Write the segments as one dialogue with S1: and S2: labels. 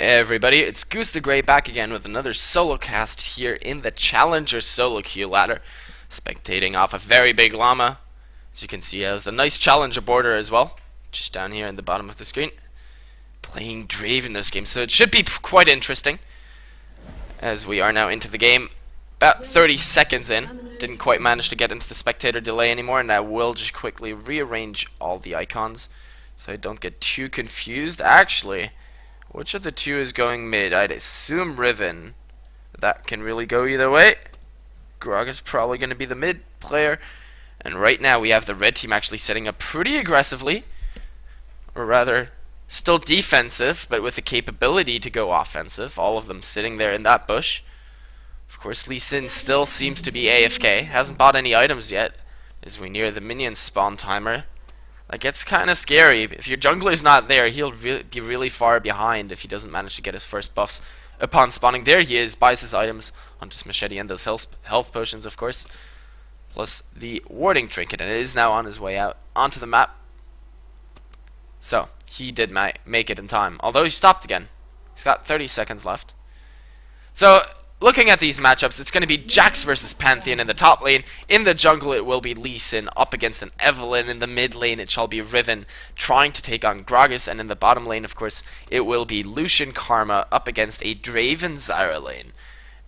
S1: Hey everybody, it's Goose the Grey back again with another solo cast here in the Challenger solo queue ladder, spectating off a very big llama. As you can see, he has the nice Challenger border as well, just down here in the bottom of the screen. Playing Drave in this game, so it should be quite interesting. As we are now into the game, about 30 seconds in. Didn't quite manage to get into the spectator delay anymore, and I will just quickly rearrange all the icons so I don't get too confused. Actually, which of the two is going mid? I'd assume Riven. That can really go either way. Grog is probably going to be the mid player. And right now we have the red team actually setting up pretty aggressively. Or rather, still defensive, but with the capability to go offensive. All of them sitting there in that bush. Of course, Lee Sin still seems to be AFK. Hasn't bought any items yet as we near the minion spawn timer. That gets kind of scary. If your jungler's not there, he'll be really far behind if he doesn't manage to get his first buffs upon spawning. There he is, buys his items on his machete and those health potions, of course, plus the warding trinket, and it is now on his way out onto the map. So, he did make it in time, although he stopped again. He's got 30 seconds left. So, looking at these matchups, it's going to be Jax versus Pantheon in the top lane. In the jungle, it will be Lee Sin up against an Evelynn. In the mid lane, it shall be Riven trying to take on Gragas. And in the bottom lane, of course, it will be Lucian Karma up against a Draven Zyra lane.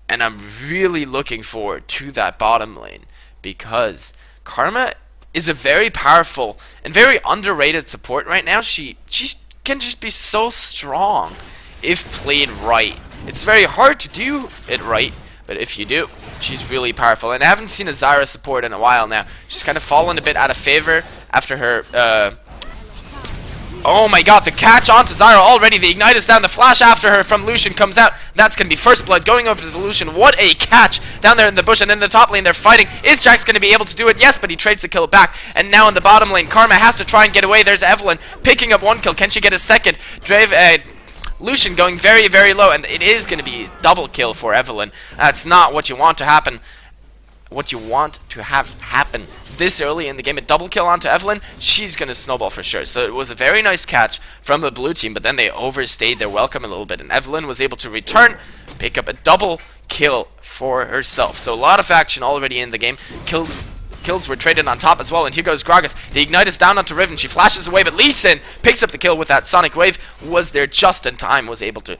S1: And I'm really looking forward to that bottom lane because Karma is a very powerful and very underrated support right now. She can just be so strong if played right. It's very hard to do it right, but if you do, she's really powerful. And I haven't seen a Zyra support in a while now. She's kind of fallen a bit out of favor after her, oh my god, the catch onto Zyra already. The ignite is down, the flash after her from Lucian comes out. That's going to be first blood going over to the Lucian. What a catch down there in the bush, and in the top lane they're fighting. Is Jax going to be able to do it? Yes, but he trades the kill back. And now in the bottom lane, Karma has to try and get away. There's Evelynn picking up one kill. Can she get a second? Lucian going very, very low, and it is going to be double kill for Evelynn. That's not what you want to happen. What you want to have happen this early in the game, a double kill onto Evelynn, she's going to snowball for sure. So it was a very nice catch from the blue team, but then they overstayed their welcome a little bit, and Evelynn was able to return, pick up a double kill for herself. So a lot of action already in the game. Kills were traded on top as well, and here goes Gragas. The ignite is down onto Riven. She flashes away, but Lee Sin picks up the kill with that Sonic Wave. Was there just in time, was able to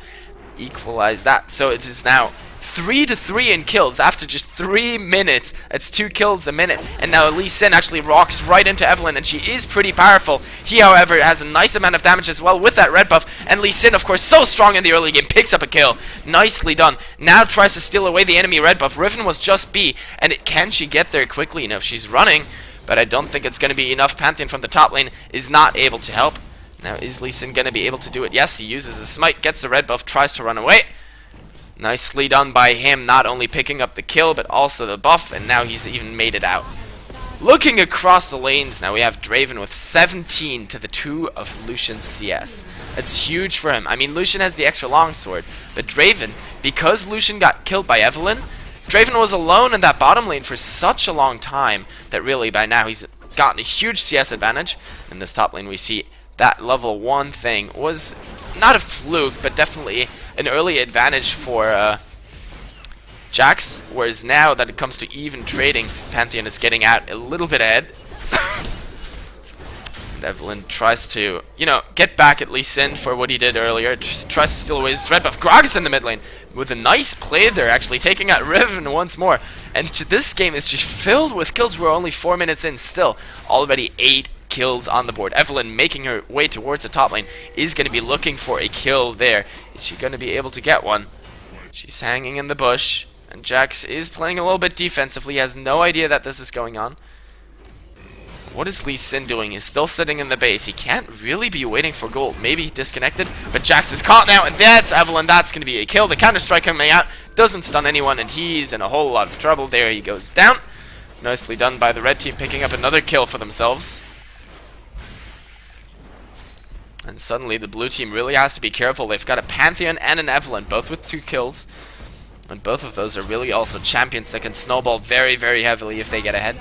S1: equalize that. So it is now 3-3 in kills after just 3 minutes. It's 2 kills a minute, and now Lee Sin actually rocks right into Evelynn, and she is pretty powerful. He, however, has a nice amount of damage as well with that red buff, and Lee Sin, of course, so strong in the early game, picks up a kill. Nicely done. Now tries to steal away the enemy red buff. Riven was just B, and can she get there quickly enough? She's running, but I don't think it's going to be enough. Pantheon from the top lane is not able to help. Now, is Lee Sin going to be able to do it? Yes, he uses a smite, gets the red buff, tries to run away. Nicely done by him, not only picking up the kill, but also the buff, and now he's even made it out. Looking across the lanes now, we have Draven with 17 to the 2 of Lucian's CS. That's huge for him. I mean, Lucian has the extra longsword, but Draven, because Lucian got killed by Evelynn, Draven was alone in that bottom lane for such a long time that really by now he's gotten a huge CS advantage. In this top lane we see that level 1 thing was not a fluke, but definitely an early advantage for Jax, whereas now that it comes to even trading, Pantheon is getting out a little bit ahead. And Evelynn tries to, get back at Lee Sin for what he did earlier. Just tries to steal away his red buff. Gragas in the mid lane with a nice play there, actually taking out Riven once more. And this game is just filled with kills. We're only 4 minutes in still. Already 8 kills on the board. Evelynn making her way towards the top lane is going to be looking for a kill there. Is she going to be able to get one? She's hanging in the bush, and Jax is playing a little bit defensively. He has no idea that this is going on. What is Lee Sin doing? He's still sitting in the base. He can't really be waiting for gold. Maybe he disconnected, but Jax is caught now, and that's Evelynn. That's going to be a kill. The counter-strike coming out doesn't stun anyone, and he's in a whole lot of trouble. There he goes down. Nicely done by the red team, picking up another kill for themselves. And suddenly the blue team really has to be careful. They've got a Pantheon and an Evelynn, both with 2 kills. And both of those are really also champions that can snowball very, very heavily if they get ahead.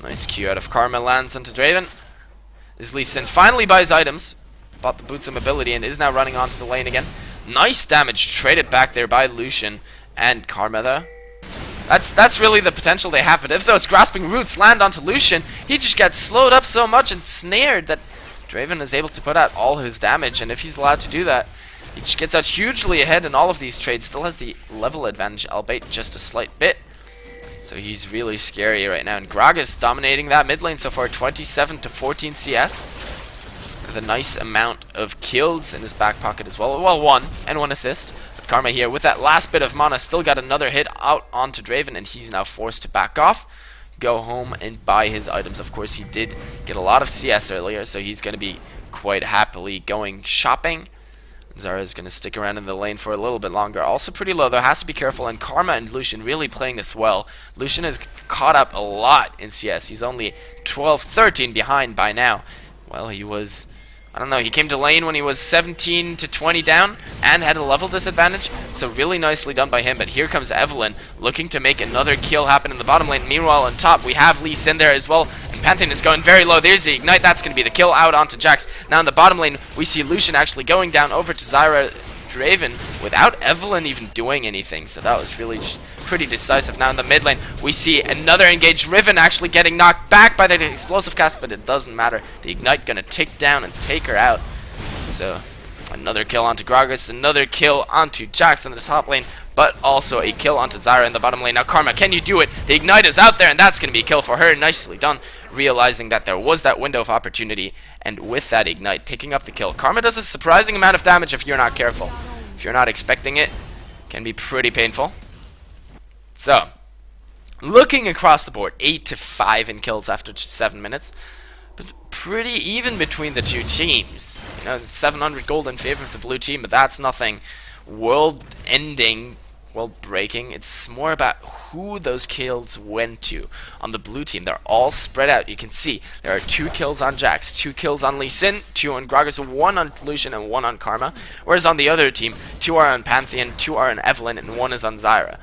S1: Nice Q out of Karma lands onto Draven. Is Lee Sin finally buys items. bought the boots of mobility and is now running onto the lane again. Nice damage traded back there by Lucian and Karma though. That's really the potential they have, but if those grasping roots land onto Lucian, he just gets slowed up so much and snared that Draven is able to put out all his damage, and if he's allowed to do that, he just gets out hugely ahead in all of these trades. Still has the level advantage, albeit just a slight bit. So he's really scary right now, and Gragas dominating that mid lane so far, 27 to 14 CS. With a nice amount of kills in his back pocket as well. Well, 1 and 1 assist. Karma here with that last bit of mana still got another hit out onto Draven, and he's now forced to back off, go home and buy his items. Of course, he did get a lot of CS earlier, so he's going to be quite happily going shopping. Zara is going to stick around in the lane for a little bit longer. Also pretty low though, has to be careful, and Karma and Lucian really playing this well. Lucian has caught up a lot in CS. He's only 12-13 behind by now. Well, he was, I don't know, he came to lane when he was 17 to 20 down and had a level disadvantage, so really nicely done by him. But here comes Evelyn looking to make another kill happen in the bottom lane. Meanwhile on top we have Lee Sin there as well, and Pantheon is going very low. There's the ignite, that's going to be the kill out onto Jax. Now in the bottom lane we see Lucian actually going down over to Zyra Draven without Evelyn even doing anything, so that was really just pretty decisive. Now in the mid lane we see another engaged Riven actually getting knocked back by the explosive cast, but it doesn't matter. The ignite gonna tick down and take her out. So another kill onto Gragas, another kill onto Jax in the top lane, but also a kill onto Zyra in the bottom lane. Now Karma, can you do it? The ignite is out there, and that's gonna be a kill for her. Nicely done, realizing that there was that window of opportunity, and with that ignite picking up the kill. Karma does a surprising amount of damage if you're not careful. If you're not expecting it, can be pretty painful. So, looking across the board, 8 to 5 in kills after 7 minutes, but pretty even between the two teams. You know, 700 gold in favor of the blue team, but that's nothing world-ending, world-breaking. It's more about who those kills went to. On the blue team, they're all spread out. You can see there are 2 kills on Jax, 2 kills on Lee Sin, 2 on Gragas, 1 on Lucian, and 1 on Karma. Whereas on the other team, 2 are on Pantheon, 2 are on Evelyn, and 1 is on Zyra.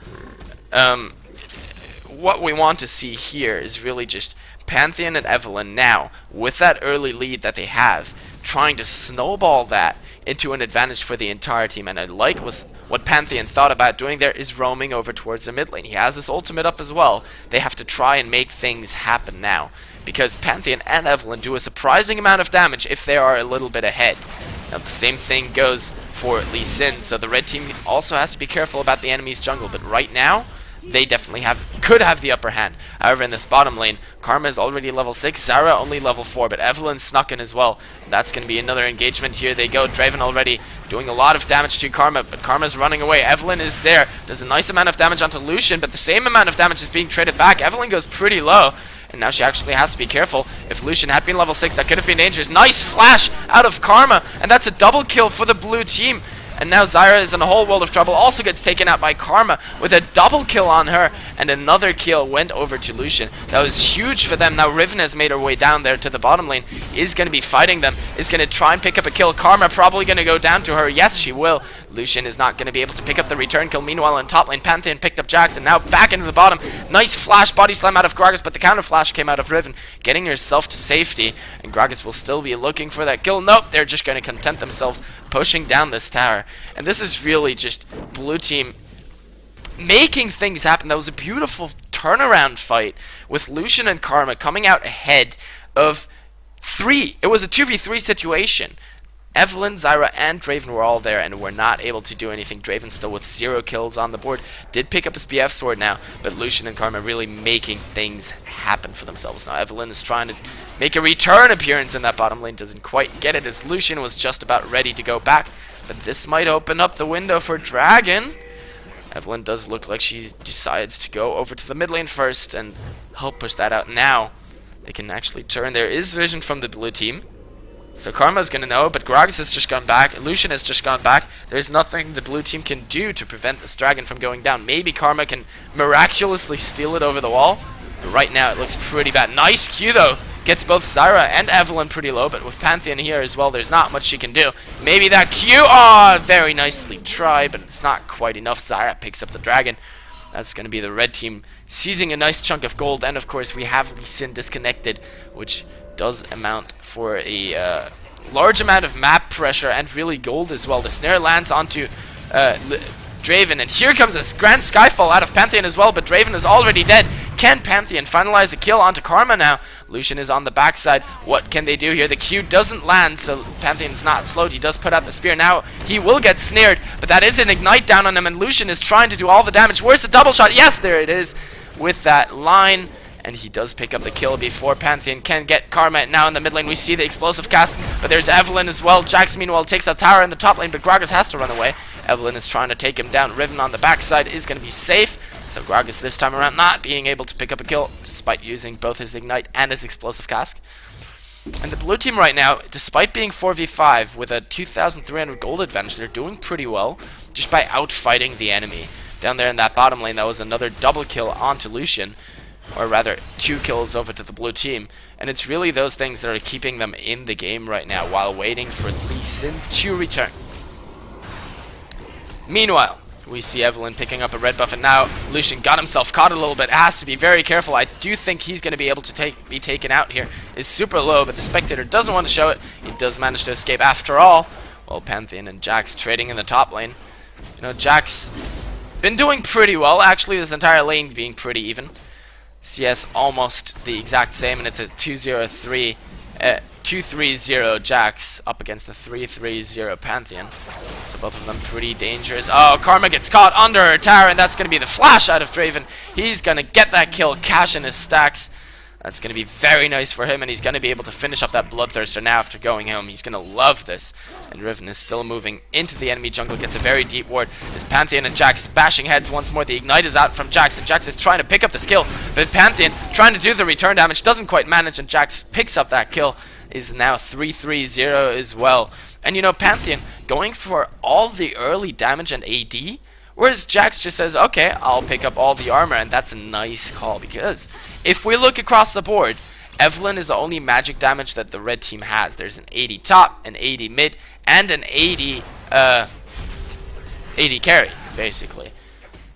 S1: What we want to see here is really just Pantheon and Evelyn now, with that early lead that they have, trying to snowball that into an advantage for the entire team. And I like what Pantheon thought about doing there is roaming over towards the mid lane. He has his ultimate up as well. They have to try and make things happen now, because Pantheon and Evelyn do a surprising amount of damage if they are a little bit ahead. Now the same thing goes for Lee Sin, so the red team also has to be careful about the enemy's jungle, but right now they definitely could have the upper hand. However, in this bottom lane, Karma is already level 6, Zyra only level 4, but Evelyn snuck in as well. That's going to be another engagement. Here they go. Draven already doing a lot of damage to Karma, but Karma's running away. Evelyn is there, does a nice amount of damage onto Lucian, but the same amount of damage is being traded back. Evelyn goes pretty low, and now she actually has to be careful. If Lucian had been level 6, that could have been dangerous. Nice flash out of Karma, and that's a double kill for the blue team. And now Zyra is in a whole world of trouble, also gets taken out by Karma with a double kill on her, and another kill went over to Lucian. That was huge for them. Now Riven has made her way down there to the bottom lane, is going to be fighting them, is going to try and pick up a kill. Karma probably going to go down to her. Yes, she will. Lucian is not going to be able to pick up the return kill. Meanwhile, in top lane, Pantheon picked up Jax, and now back into the bottom. Nice flash body slam out of Gragas, but the counter flash came out of Riven, getting herself to safety, and Gragas will still be looking for that kill. Nope, they're just going to content themselves pushing down this tower. And this is really just blue team making things happen. That was a beautiful turnaround fight with Lucian and Karma coming out ahead of 3. It was a 2v3 situation. Evelyn, Zyra, and Draven were all there and were not able to do anything. Draven still with 0 kills on the board. Did pick up his BF sword now, but Lucian and Karma really making things happen for themselves. Now Evelyn is trying to make a return appearance in that bottom lane. Doesn't quite get it, as Lucian was just about ready to go back. But this might open up the window for Dragon. Evelyn does look like she decides to go over to the mid lane first and help push that out. Now they can actually turn. There is vision from the blue team, so Karma's going to know, but Gragas has just gone back. Lucian has just gone back. There's nothing the blue team can do to prevent this dragon from going down. Maybe Karma can miraculously steal it over the wall, but right now it looks pretty bad. Nice Q though. Gets both Zyra and Evelyn pretty low, but with Pantheon here as well, there's not much she can do. Maybe that Q, oh, very nicely tried, but it's not quite enough. Zyra picks up the dragon. That's going to be the red team seizing a nice chunk of gold, and of course we have Lee Sin disconnected, which does amount for a large amount of map pressure and really gold as well. The snare lands onto Draven, and here comes this grand skyfall out of Pantheon as well, but Draven is already dead. Can Pantheon finalize a kill onto Karma now? Lucian is on the backside. What can they do here? The Q doesn't land, so Pantheon's not slowed. He does put out the spear. Now he will get snared, but that is an ignite down on him, and Lucian is trying to do all the damage. Where's the double shot? Yes, there it is with that line. And he does pick up the kill before Pantheon can get Karma. Now in the mid lane we see the explosive cast, but there's Evelyn as well. Jax meanwhile takes the tower in the top lane, but Gragas has to run away. Evelyn is trying to take him down. Riven on the backside is going to be safe. So Gragas this time around not being able to pick up a kill, despite using both his ignite and his explosive cast. And the blue team right now, despite being 4v5 with a 2,300 gold advantage, they're doing pretty well just by outfighting the enemy. Down there in that bottom lane, that was another double kill onto Lucian. Or rather, 2 kills over to the blue team. And it's really those things that are keeping them in the game right now while waiting for Lee Sin to return. Meanwhile, we see Evelyn picking up a red buff, and now Lucian got himself caught a little bit. Has to be very careful. I do think he's going to be able to be taken out here. Is super low, but the spectator doesn't want to show it. He does manage to escape after all. Well, Pantheon and Jax trading in the top lane. You know, Jax been doing pretty well. Actually, this entire lane being pretty even. CS almost the exact same, and it's a 2-0-3, 2-3-0 Jax up against the 3-3-0 Pantheon. So both of them pretty dangerous. Oh, Karma gets caught under her tower, and that's going to be the flash out of Draven. He's going to get that kill, cash in his stacks. That's going to be very nice for him, and he's going to be able to finish up that Bloodthirster now after going home. He's going to love this. And Riven is still moving into the enemy jungle, gets a very deep ward. As Pantheon and Jax bashing heads once more. The Ignite is out from Jax, and Jax is trying to pick up the skill. But Pantheon trying to do the return damage, doesn't quite manage, and Jax picks up that kill. Is now 3-3-0 as well. And you know, Pantheon going for all the early damage and AD, whereas Jax just says, okay, I'll pick up all the armor, and that's a nice call, because if we look across the board, Evelyn is the only magic damage that the red team has. There's an 80 top, an 80 mid, and an 80 carry, basically.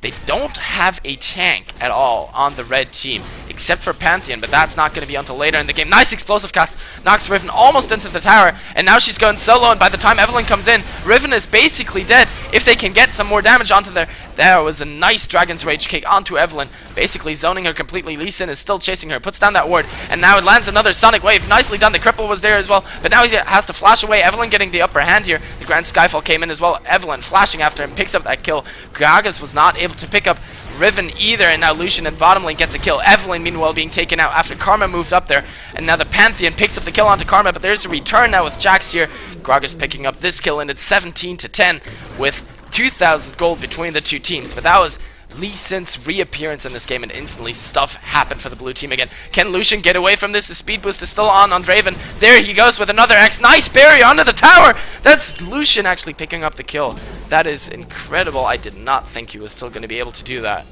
S1: They don't have a tank at all on the red team, except for Pantheon, but that's not going to be until later in the game. Nice explosive cast, knocks Riven almost into the tower, and now she's going solo, and by the time Evelyn comes in, Riven is basically dead. If they can get some more damage onto there was a nice Dragon's Rage kick onto Evelyn, basically zoning her completely. Lee Sin is still chasing her, puts down that ward, and now it lands another Sonic Wave. Nicely done, the cripple was there as well, but now he has to flash away. Evelyn getting the upper hand here. The Grand Skyfall came in as well. Evelyn flashing after him, picks up that kill. Gragas was not able to pick up Riven either, and now Lucian in bottom lane gets a kill. Evelyn meanwhile being taken out after Karma moved up there, and now the Pantheon picks up the kill onto Karma, but there's a return now with Jax here. Gragas picking up this kill, and it's 17-10 with 2,000 gold between the two teams. But that was Lee Sin's reappearance in this game, and instantly stuff happened for the blue team again. Can Lucian get away from this? The speed boost is still on Draven. There he goes with another X. Nice barrier under the tower. That's Lucian actually picking up the kill. That is incredible. I did not think he was still going to be able to do that.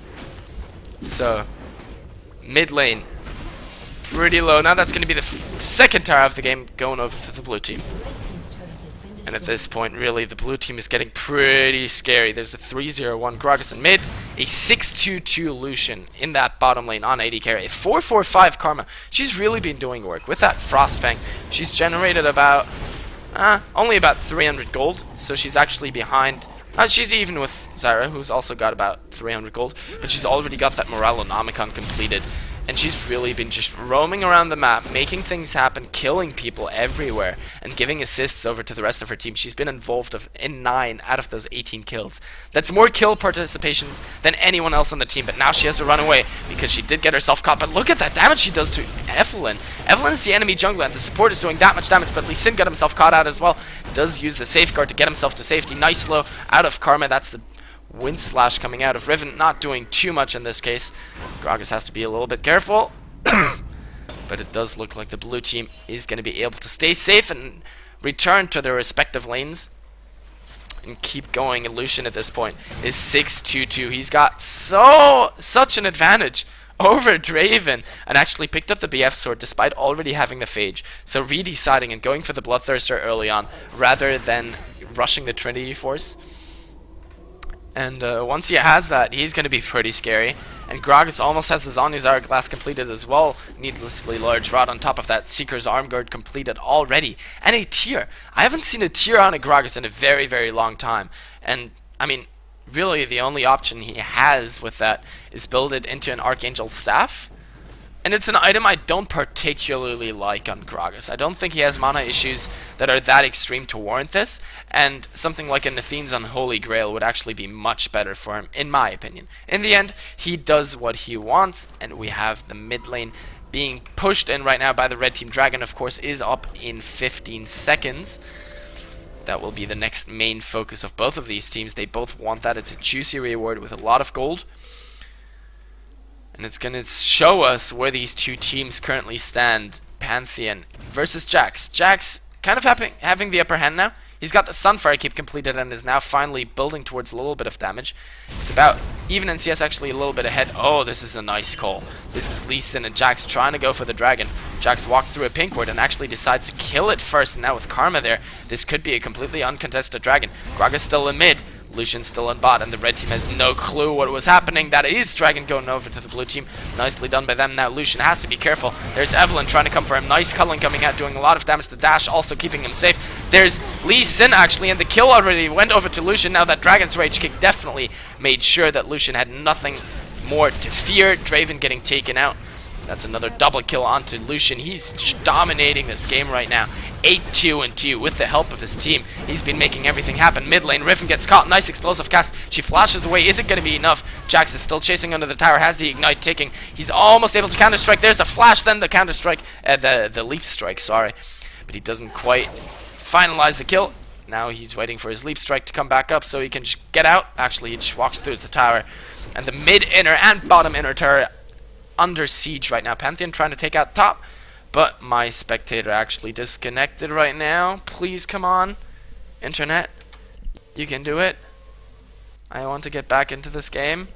S1: So, mid lane, pretty low. Now that's going to be the second tower of the game going over to the blue team. And at this point, really, the blue team is getting pretty scary. There's a 3-0-1 Gragas in mid, a 6-2-2 Lucian in that bottom lane on 80 carry, a 4-4-5 Karma. She's really been doing work with that Frostfang. She's generated about, only about 300 gold, so she's actually behind. She's even with Zyra, who's also got about 300 gold, but she's already got that Moralonomicon completed. And she's really been just roaming around the map, making things happen, killing people everywhere, and giving assists over to the rest of her team. She's been involved in 9 out of those 18 kills. That's more kill participations than anyone else on the team, but now she has to run away because she did get herself caught. But look at that damage she does to Evelyn. Evelyn is the enemy jungler, and the support is doing that much damage, but Lee Sin got himself caught out as well. Does use the safeguard to get himself to safety. Nice slow out of Karma. That's the Wind Slash coming out of Riven, not doing too much in this case. Gragas has to be a little bit careful. But it does look like the blue team is going to be able to stay safe and return to their respective lanes and keep going. And Lucian at this point is 6-2-2. He's got such an advantage over Draven, and actually picked up the BF sword despite already having the Phage. So redeciding and going for the Bloodthirster early on rather than rushing the Trinity Force. And once he has that, he's going to be pretty scary. And Gragas almost has the Zony's Hourglass completed as well. Needlessly large rod on top of that. Seeker's Arm Guard completed already. And a tier. I haven't seen a tier on a Gragas in a very, very long time. And, I mean, really the only option he has with that is build it into an Archangel Staff. And it's an item I don't particularly like on Gragas. I don't think he has mana issues that are that extreme to warrant this, and something like a Nathine's Unholy Grail would actually be much better for him, in my opinion. In the end, he does what he wants, and we have the mid lane being pushed in right now by the red team. Dragon, of course, is up in 15 seconds. That will be the next main focus of both of these teams. They both want that. It's a juicy reward with a lot of gold. And it's going to show us where these two teams currently stand. Pantheon versus Jax. Jax kind of having the upper hand now. He's got the Sunfire Keep completed and is now finally building towards a little bit of damage. It's about even in CS, actually a little bit ahead. Oh, this is a nice call. This is Lee Sin and Jax trying to go for the dragon. Jax walked through a pink ward and actually decides to kill it first. And now with Karma there, this could be a completely uncontested dragon. Gragas still in mid. Lucian still in bot, and the red team has no clue what was happening. That is Dragon going over to the blue team. Nicely done by them. Now Lucian has to be careful. There's Evelyn trying to come for him. Nice culling coming out, doing a lot of damage. The dash also keeping him safe. There's Lee Sin actually, and the kill already went over to Lucian. Now that Dragon's Rage Kick definitely made sure that Lucian had nothing more to fear. Draven getting taken out. That's another double kill onto Lucian. He's just dominating this game right now. 8-2-2 with the help of his team. He's been making everything happen. Mid lane, Riven gets caught. Nice explosive cast. She flashes away. Is it going to be enough? Jax is still chasing under the tower. Has the ignite ticking. He's almost able to counter strike. There's the flash, then the counter strike. The leap strike, sorry. But he doesn't quite finalize the kill. Now he's waiting for his leap strike to come back up so he can just get out. Actually, he just walks through the tower. And the mid inner and bottom inner tower under siege right now. Pantheon trying to take out top, but my spectator actually disconnected right now. Please come on, internet, you can do it. I want to get back into this game.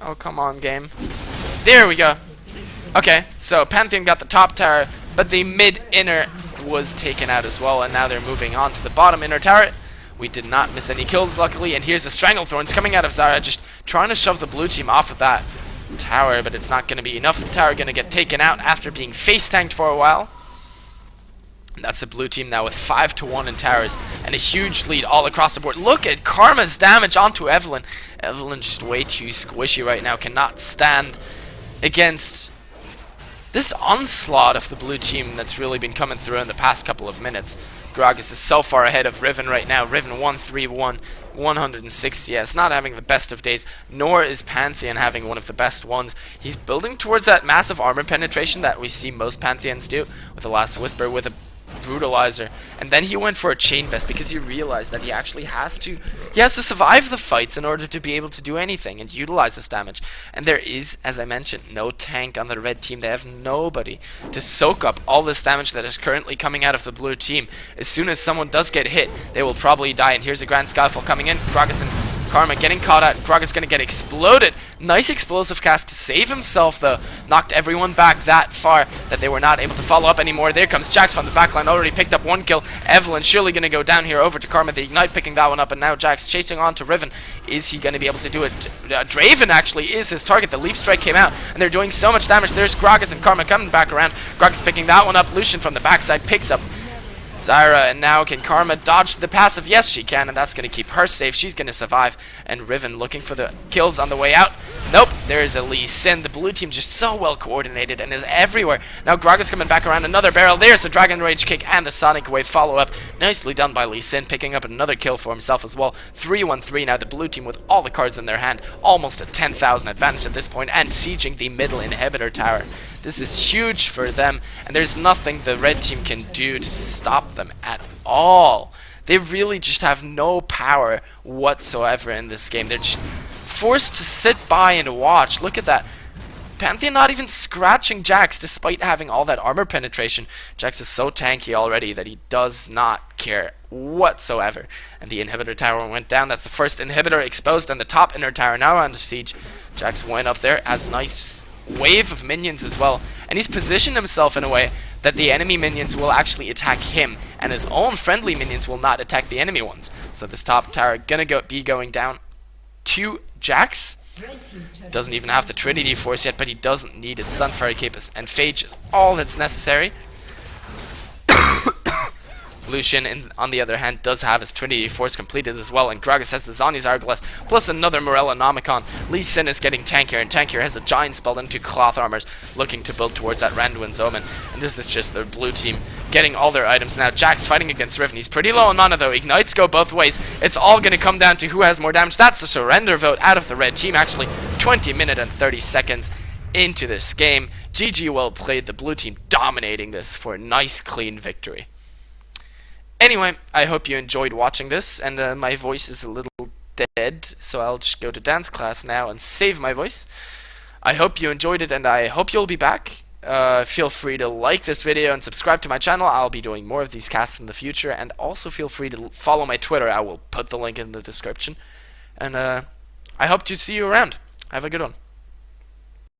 S1: Oh, come on, game. There we go. Okay, so Pantheon got the top tower, but the mid inner was taken out as well, and now they're moving on to the bottom inner tower. We did not miss any kills, luckily, and here's the Stranglethorns coming out of Zarya, just trying to shove the blue team off of that tower, but it's not going to be enough. The tower going to get taken out after being face-tanked for a while. And that's the blue team now with 5-1 in towers, and a huge lead all across the board. Look at Karma's damage onto Evelyn. Evelyn just way too squishy right now, cannot stand against this onslaught of the blue team that's really been coming through in the past couple of minutes. Gragas is so far ahead of Riven right now. Riven 1-3-1, 106 CS, not having the best of days, nor is Pantheon having one of the best ones. He's building towards that massive armor penetration that we see most Pantheons do, with the Last Whisper, with a Brutalizer, and then he went for a Chain Vest because he realized that he actually has to survive the fights in order to be able to do anything and utilize this damage. And there is, as I mentioned, no tank on the red team. They have nobody to soak up all this damage that is currently coming out of the blue team. As soon as someone does get hit, they will probably die. And here's a Grand Skyfall coming in. Gragas and Karma getting caught out. Gragas going to get exploded. Nice explosive cast to save himself, though. Knocked everyone back that far that they were not able to follow up anymore. There comes Jax from the backline. Already picked up one kill. Evelyn surely going to go down here over to Karma. The Ignite picking that one up. And now Jax chasing on to Riven. Is he going to be able to do it? Draven actually is his target. The Leaf Strike came out. And they're doing so much damage. There's Gragas and Karma coming back around. Gragas picking that one up. Lucian from the backside picks up Zyra, and now can Karma dodge the passive? Yes, she can, and that's going to keep her safe. She's going to survive. And Riven looking for the kills on the way out. Nope, there's a Lee Sin. The blue team just so well coordinated and is everywhere. Now Gragas coming back around another barrel. There's the Dragon Rage Kick and the Sonic Wave follow-up. Nicely done by Lee Sin, picking up another kill for himself as well. 3-1-3 now, the blue team with all the cards in their hand. Almost a 10,000 advantage at this point, and sieging the middle inhibitor tower. This is huge for them, and there's nothing the red team can do to stop them at all. They really just have no power whatsoever in this game. They're just forced to sit by and watch. Look at that. Pantheon not even scratching Jax despite having all that armor penetration. Jax is so tanky already that he does not care whatsoever. And the inhibitor tower went down. That's the first inhibitor exposed, and the top inner tower now under siege. Jax went up there, has a nice wave of minions as well, and he's positioned himself in a way that the enemy minions will actually attack him, and his own friendly minions will not attack the enemy ones. So this top tower gonna be going down to Jax. Doesn't even have the Trinity Force yet, but he doesn't need it. Stun Fairy Cape and Phage is all that's necessary. Lucian, on the other hand, does have his Trinity Force completed as well, and Gragas has the Zhonya's Hourglass, plus another Morella Nomicon. Lee Sin is getting tankier, and tankier has a Giant Spell into Cloth Armors, looking to build towards that Randuin's Omen. And this is just the blue team getting all their items now. Jack's fighting against Riven. He's pretty low on mana, though. Ignites go both ways. It's all going to come down to who has more damage. That's a surrender vote out of the red team, actually. 20 minutes and 30 seconds into this game. GG well played, the blue team dominating this for a nice, clean victory. Anyway, I hope you enjoyed watching this, and my voice is a little dead, so I'll just go to dance class now and save my voice. I hope you enjoyed it, and I hope you'll be back. Feel free to like this video and subscribe to my channel. I'll be doing more of these casts in the future, and also feel free to follow my Twitter. I will put the link in the description. And I hope to see you around. Have a good one.